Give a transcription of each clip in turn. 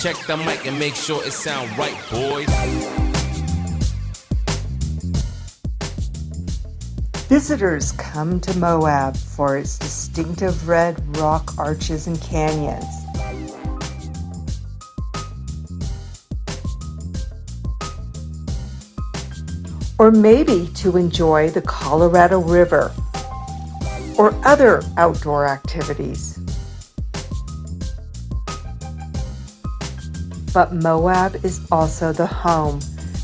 Check the mic and make sure it sound right, boys. Visitors come to Moab for its distinctive red rock arches and canyons. Or maybe to enjoy the Colorado River or other outdoor activities. But Moab is also the home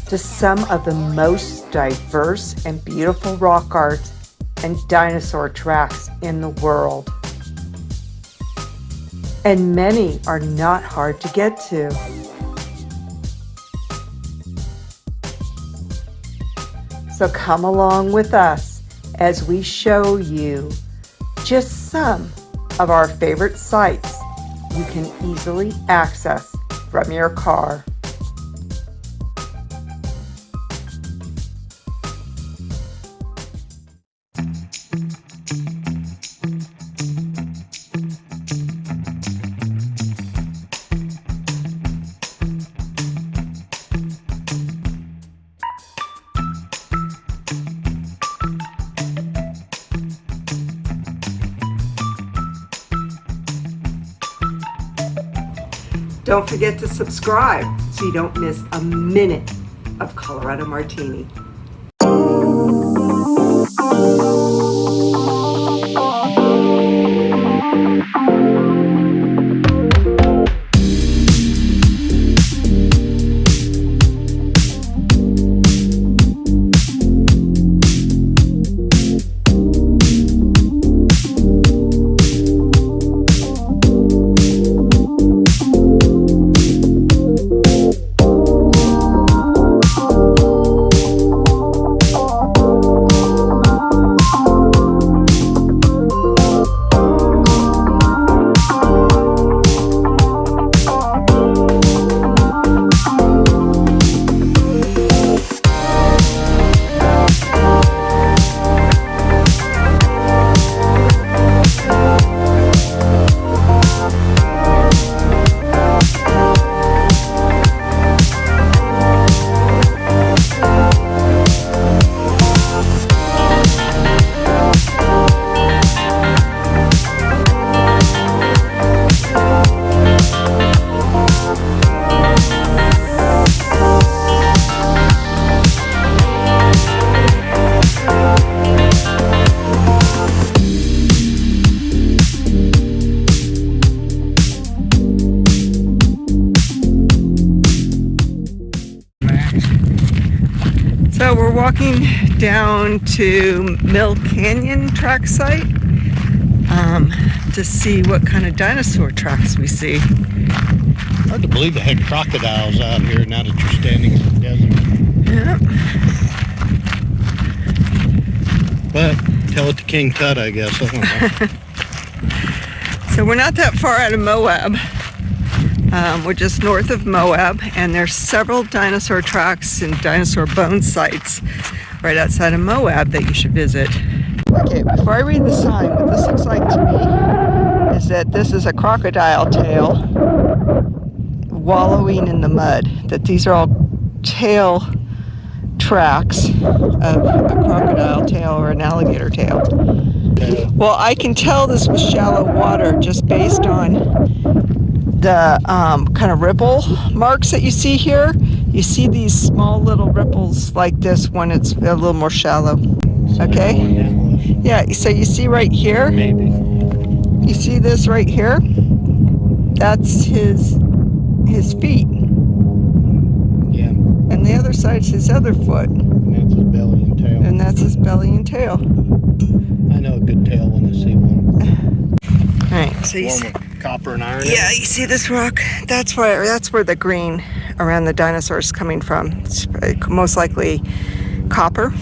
to some of the most diverse and beautiful rock art and dinosaur tracks in the world. And many are not hard to get to. So come along with us as we show you just some of our favorite sites you can easily access from your car. Don't forget to subscribe so you don't miss a minute of Colorado Martini. So we're walking down to Mill Canyon track site to see what kind of dinosaur tracks we see. Hard to believe they had crocodiles out here now that you're standing in the desert. Yep. But tell it to King Tut, I guess. I don't know. So we're not that far out of Moab. We're just north of Moab, and there's several dinosaur tracks and dinosaur bone sites right outside of Moab that you should visit. Okay, before I read the sign, what this looks like to me is that this is a crocodile tail wallowing in the mud. That these are all tail tracks of a crocodile tail or an alligator tail. Well, I can tell this was shallow water just based on the kind of ripple marks that you see here. You see these small little ripples like this when it's a little more shallow. Okay? Yeah, so you see right here? Maybe. You see this right here? That's his feet. Yeah. And the other side's his other foot. And that's his belly and tail. And that's his belly and tail. I know a good tail when I see one. Alright, so you see, Copper and iron. yeah, you see this rock? That's where the green around the dinosaur is coming from. It's most likely copper.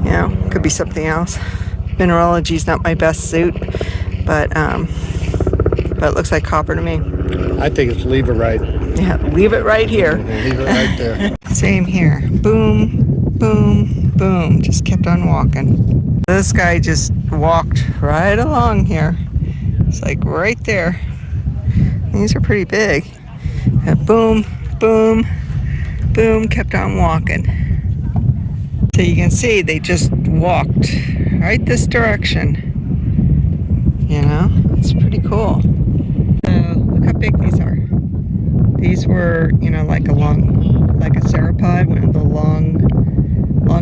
You know, could be something else. Mineralogy is not my best suit, but it looks like copper to me. I think it's leverite. Yeah, leave it right here. Leave it right there. Same here. Boom, boom, boom. Just kept on walking. This guy just walked right along here. It's like right there. These are pretty big. Boom, boom, boom, kept on walking. So you can see they just walked right this direction. You know, it's pretty cool. So look how big these are. These were, you know, like a sauropod, one of the long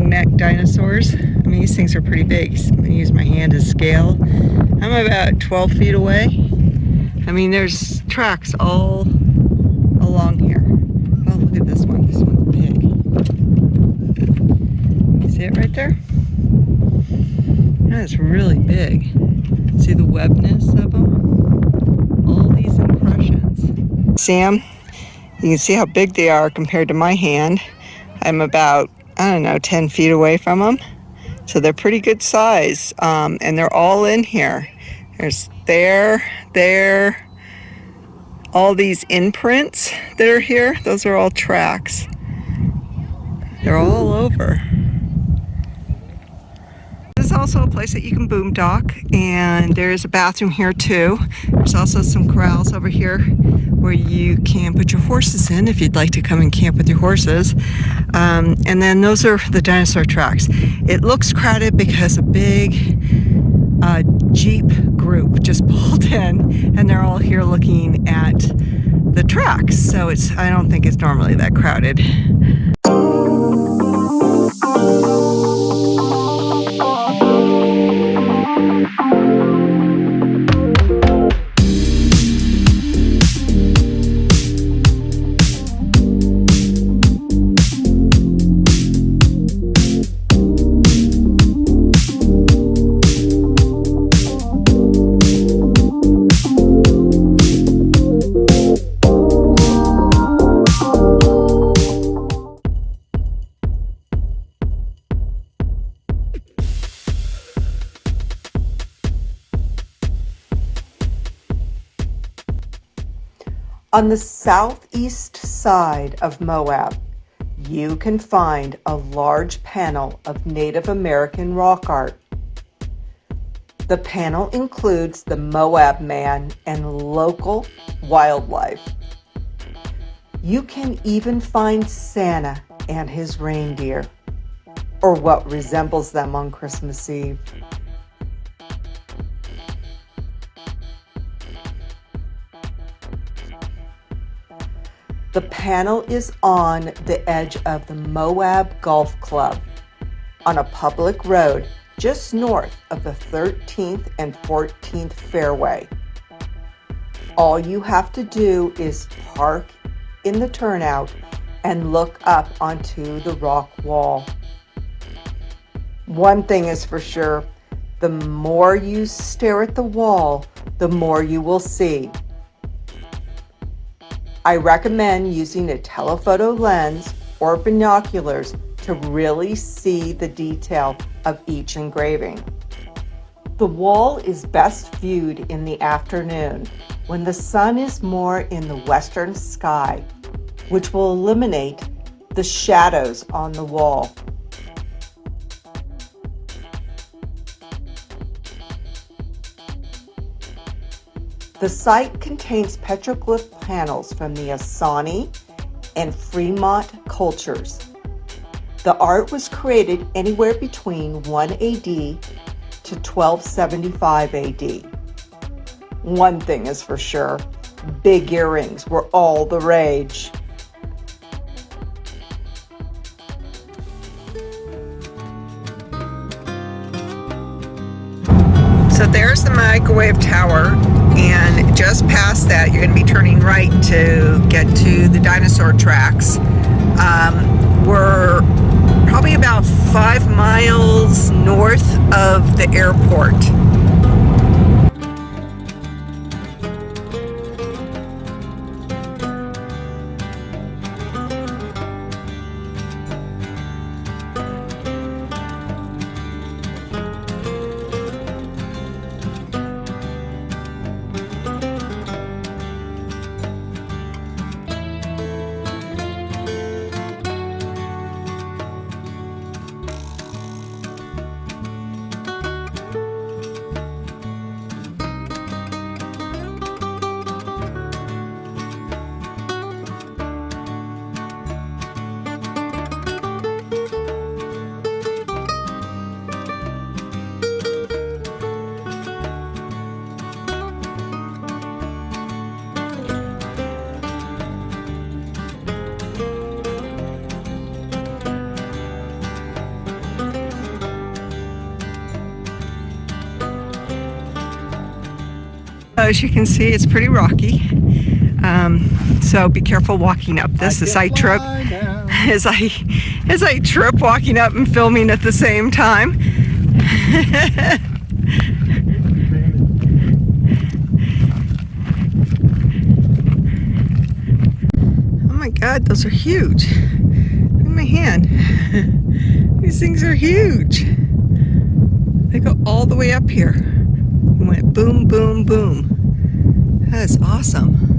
neck dinosaurs. I mean, these things are pretty big. I'm gonna use my hand to scale. I'm about 12 feet away. I mean, there's tracks all along here. Oh, look at this one. This one's big. See it right there? That's really big. See the webness of them? All these impressions. See them? You can see how big they are compared to my hand. I'm about, I don't know, 10 feet away from them. So they're pretty good size. And they're all in here. There's there. All these imprints that are here, those are all tracks. They're all over. This is also a place that you can boondock, and there's a bathroom here too. There's also some corrals over here where you can put your horses in if you'd like to come and camp with your horses. And then those are the dinosaur tracks. It looks crowded because a big Jeep group just pulled in, and they're all here looking at the tracks. So I don't think it's normally that crowded. On the southeast side of Moab, you can find a large panel of Native American rock art. The panel includes the Moab man and local wildlife. You can even find Santa and his reindeer, or what resembles them on Christmas Eve. The panel is on the edge of the Moab Golf Club on a public road just north of the 13th and 14th fairway. All you have to do is park in the turnout and look up onto the rock wall. One thing is for sure, the more you stare at the wall, the more you will see. I recommend using a telephoto lens or binoculars to really see the detail of each engraving. The wall is best viewed in the afternoon when the sun is more in the western sky, which will eliminate the shadows on the wall. The site contains petroglyph panels from the Asani and Fremont cultures. The art was created anywhere between 1 AD to 1275 AD. One thing is for sure, big earrings were all the rage. So there's the microwave tower, and just past that you're going to be turning right to get to the dinosaur tracks. We're probably about 5 miles north of the airport. As you can see, it's pretty rocky. So be careful walking up this as I trip. As I trip walking up and filming at the same time. Oh my God, those are huge. Look at my hand. These things are huge. They go all the way up here. It went boom, boom, boom. That is awesome.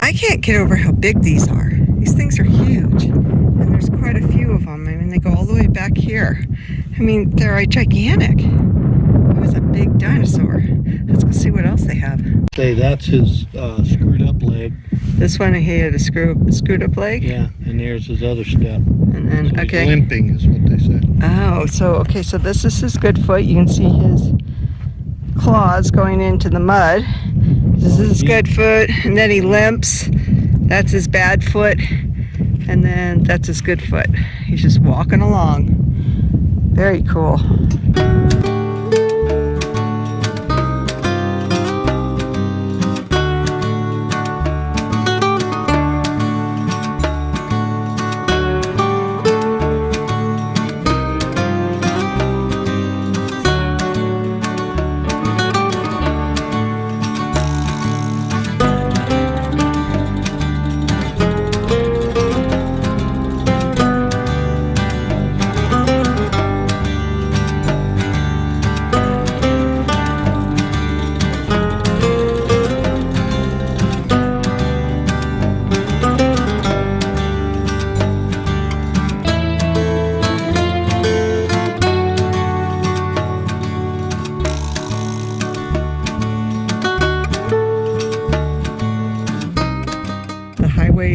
I can't get over how big these are. These things are huge. And there's quite a few of them. I mean, they go all the way back here. I mean, they're gigantic. That was a big dinosaur. Let's go see what else they have. Say, that's his screwed up leg. This one, he had a screwed up leg? Yeah, and there's his other step. And then, so okay. He's limping is what they said. Oh, so this is his good foot. You can see his claws going into the mud. This is his good foot, and then he limps. That's his bad foot, and then that's his good foot. He's just walking along. Very cool.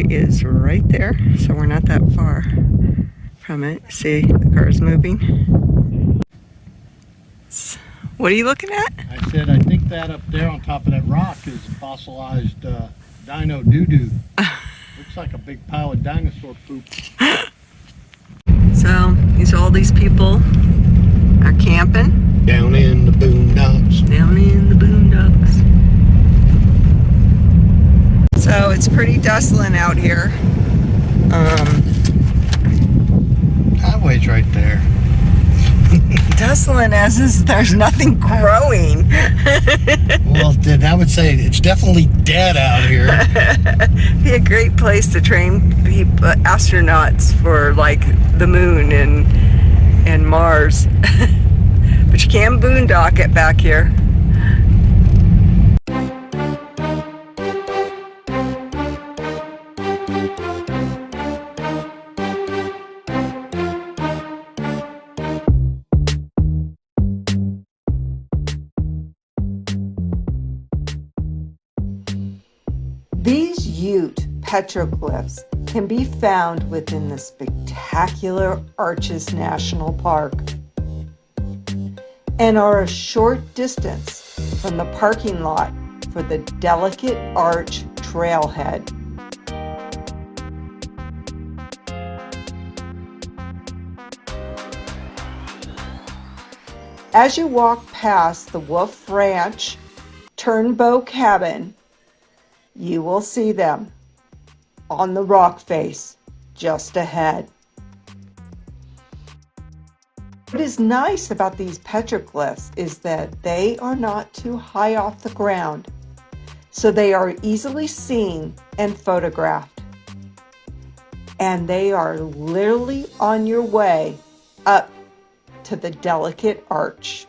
Is right there, so we're not that far from it. See, the car's moving. What are you looking at? I said, I think that up there on top of that rock is fossilized dino doo-doo. Looks like a big pile of dinosaur poop. So, all these people are camping. Down in the boondocks. Down in the boondocks. So it's pretty desolate out here. Highway's right there. Desolate as is there's nothing growing. Well, then I would say it's definitely dead out here. Be a great place to train astronauts for like the moon and Mars. But you can boondock it back here. These Ute petroglyphs can be found within the spectacular Arches National Park and are a short distance from the parking lot for the Delicate Arch Trailhead. As you walk past the Wolf Ranch Turnbow Cabin, you will see them on the rock face just ahead. What is nice about these petroglyphs is that they are not too high off the ground, so they are easily seen and photographed. And they are literally on your way up to the Delicate Arch.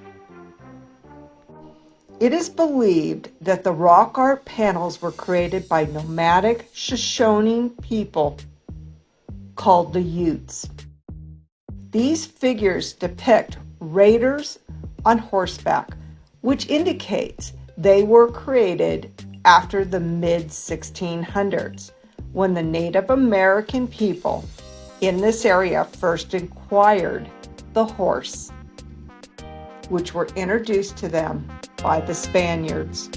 It is believed that the rock art panels were created by nomadic Shoshone people called the Utes. These figures depict raiders on horseback, which indicates they were created after the mid-1600s, when the Native American people in this area first acquired the horse, which were introduced to them by the Spaniards.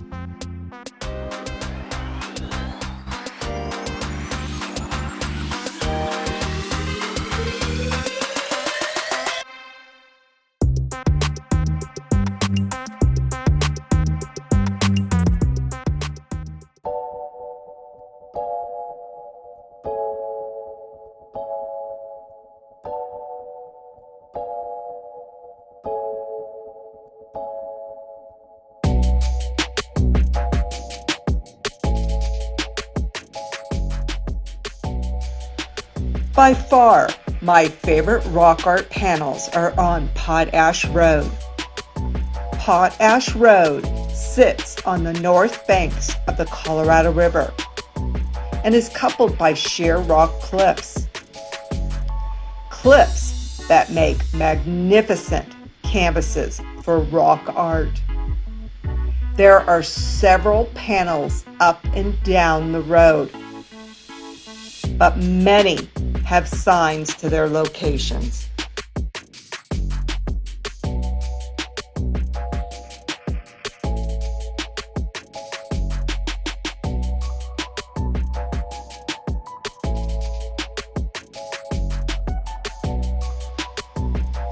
By far, my favorite rock art panels are on Potash Road. Potash Road sits on the north banks of the Colorado River and is coupled by sheer rock cliffs. Cliffs that make magnificent canvases for rock art. There are several panels up and down the road, but many have signs to their locations.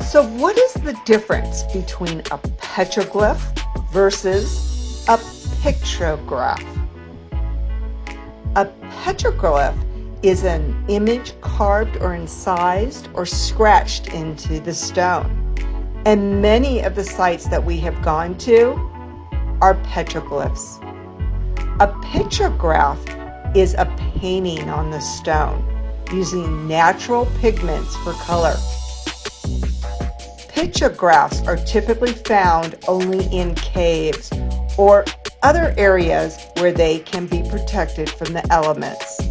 So what is the difference between a petroglyph versus a pictograph? A petroglyph is an image carved or incised or scratched into the stone. And many of the sites that we have gone to are petroglyphs. A pictograph is a painting on the stone using natural pigments for color. Pictographs are typically found only in caves or other areas where they can be protected from the elements.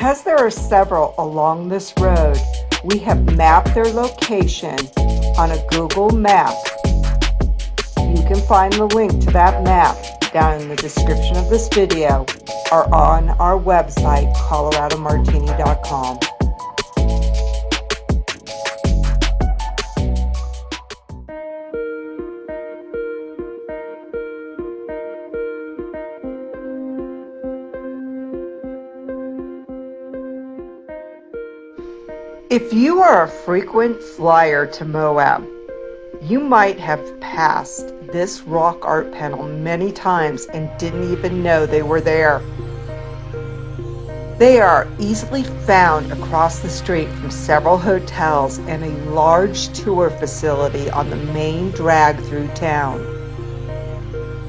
Because there are several along this road, we have mapped their location on a Google map. You can find the link to that map down in the description of this video or on our website, coloradomartini.com. If you are a frequent flyer to Moab, you might have passed this rock art panel many times and didn't even know they were there. They are easily found across the street from several hotels and a large tour facility on the main drag through town.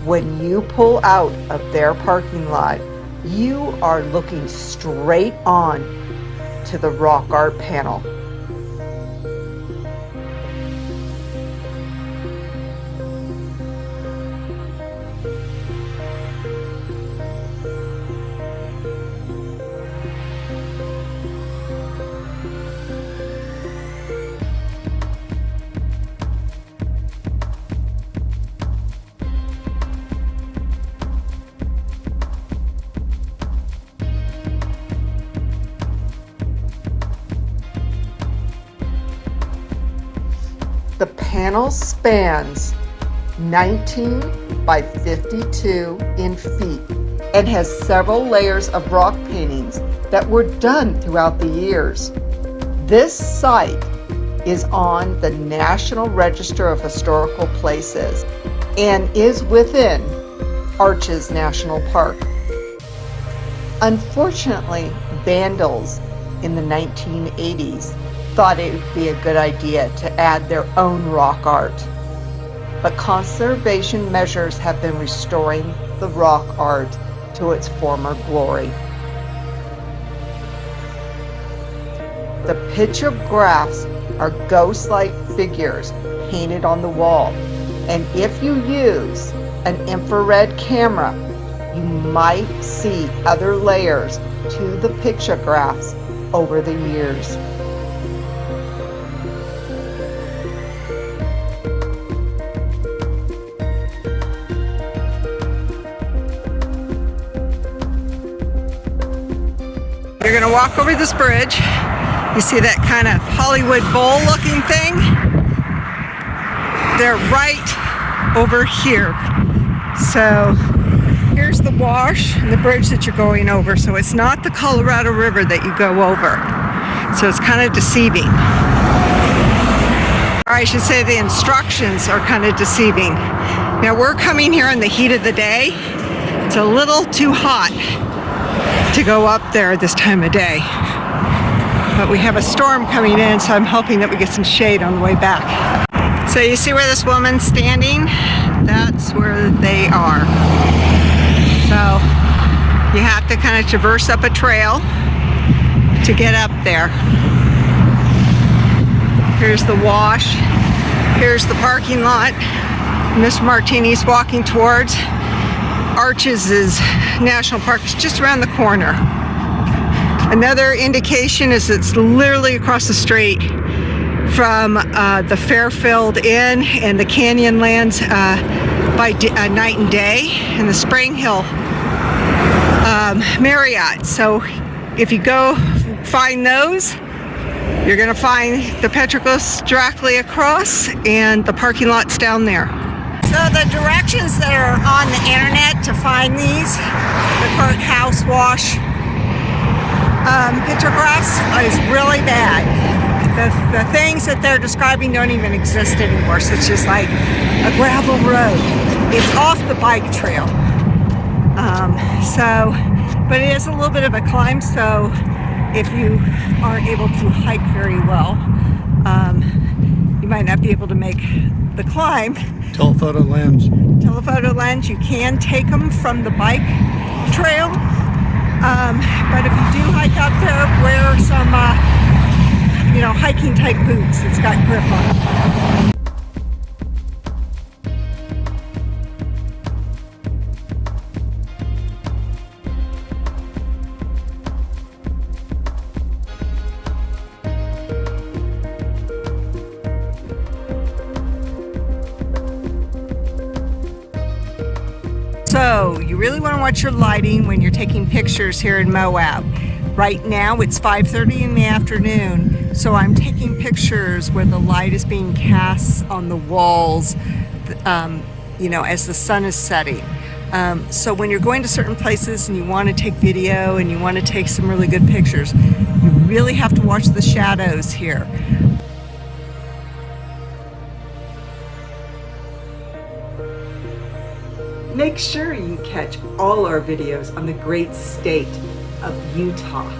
When you pull out of their parking lot, you are looking straight on to the rock art panel. The panel spans 19 by 52 in feet and has several layers of rock paintings that were done throughout the years. This site is on the National Register of Historical Places and is within Arches National Park. Unfortunately, vandals in the 1980s thought it would be a good idea to add their own rock art. But conservation measures have been restoring the rock art to its former glory. The pictographs are ghost-like figures painted on the wall, and if you use an infrared camera, you might see other layers to the pictographs over the years. You're going to walk over this bridge. You see that kind of Hollywood Bowl looking thing? They're right over here. So here's the wash and the bridge that you're going over. So it's not the Colorado River that you go over. So it's kind of deceiving. Or I should say the instructions are kind of deceiving. Now we're coming here in the heat of the day. It's a little too hot to go up there this time of day. But we have a storm coming in, so I'm hoping that we get some shade on the way back. So you see where this woman's standing? That's where they are. So you have to kind of traverse up a trail to get up there. Here's the wash. Here's the parking lot. Mr. Martini's walking towards. Arches National Park is just around the corner. Another indication is it's literally across the street from the Fairfield Inn and the Canyonlands by night and day, and the Spring Hill Marriott. So if you go find those, you're going to find the petroglyphs directly across, and the parking lot's down there. So the directions that are on the internet to find these, the Kirk House Wash petroglyphs, is really bad. The things that they're describing don't even exist anymore, so it's just like a gravel road. It's off the bike trail. But it is a little bit of a climb, so if you aren't able to hike very well, you might not be able to make the climb. Telephoto lens. Telephoto lens, you can take them from the bike trail, but if you do hike up there, wear some hiking type boots that's got grip on them. So you really want to watch your lighting when you're taking pictures here in Moab. Right now it's 5:30 in the afternoon, so I'm taking pictures where the light is being cast on the walls, as the sun is setting. So when you're going to certain places and you want to take video and you want to take some really good pictures, you really have to watch the shadows here. Make sure you catch all our videos on the great state of Utah.